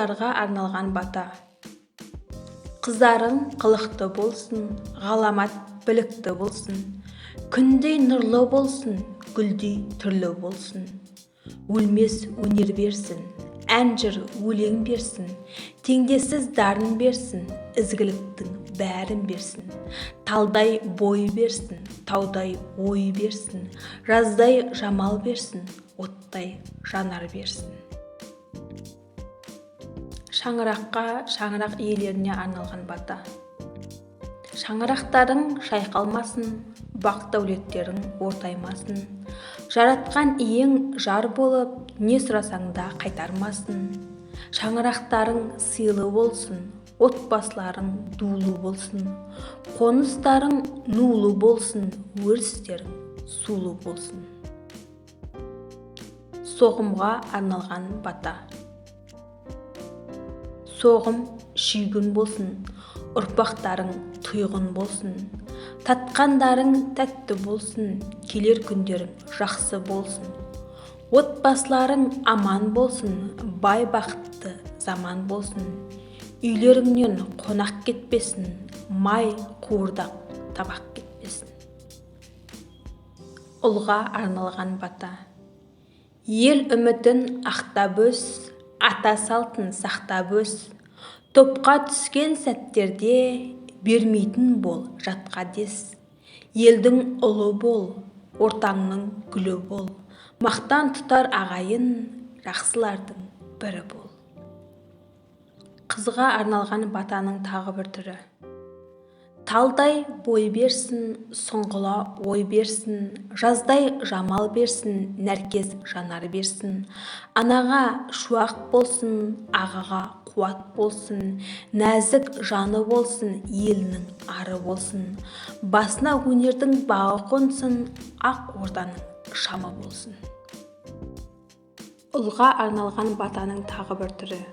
Қыздарға арналған бата. Қыздарың қылықты болсын, ғаламат білікті болсын, күндей нұрлы болсын, гүлдей түрлі болсын. Өлмес өнер берсін, ән жыр өлең берсін, теңдессіз дарын берсін, ізгіліктің бәрін берсін. Талдай бой берсін, таудай ой берсін, жаздай жамал берсін, оттай жанар берсін. Шаңыраққа, шаңырақ иелеріне арналған бата. Шаңырақтарың шайқалмасын, бақ дәулеттерің ортаймасын. Жаратқан иең жар болып, не сұрасаң да қайтармасын. Шаңырақтарың сыйлы болсын, отбасыларың дулы болсын. Қоныстарың нулы болсын, өрістерің сулы болсын. Соғымға арналған бата. Соғым шүйгін болсын, ұрпақтарың тұйғын болсын. Татқандарың тәтті болсын, келер күндерің жақсы болсын. Отбасыларың аман болсын, бай бақытты заман болсын. Үйлеріңнен қонақ кетпесін, май қуырдақ табақ кетпесін. Ұлға арналған бата. Ел үмітін ақтап өс, ата салтын сақтап өс. Топқа түскен сәттерде бермейтін бол жатқа дес. Елдің ұлы бол, ортаңның гүлі бол. Мақтан тұтар ағайын, жақсылардың бірі бол. Қызға арналған батаның тағы бір түрі. Талдай бой берсін, сұңғыла ой берсін, жаздай жамал берсін, нәркес жанар берсін. Анаға шуақ болсын, ағаға қуат болсын, нәзік жаны болсын, елінің ары болсын. Басына өнердің бағы қонсын, ақ орданың шамы болсын. Ұлға арналған батаның тағы бір түрі.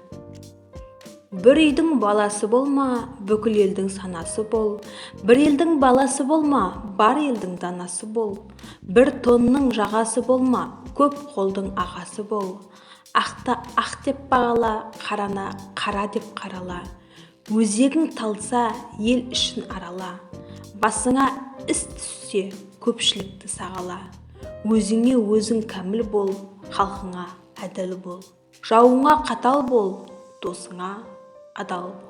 Бір үйдің баласы болма, бүкіл елдің санасы бол. Бір елдің баласы болма, бар елдің данасы бол. Бір тонның жағасы болма, көп қолдың ағасы бол. Ақты ақ деп бағала, қарана қара деп қарала. Өзегің талса, ел үшін арала. Басыңа іс түссе, көпшілікті сағала. Өзіңе өзің кәміл бол, халқыңа әділ бол. Жауыңа қатал бол, досыңа адал бол.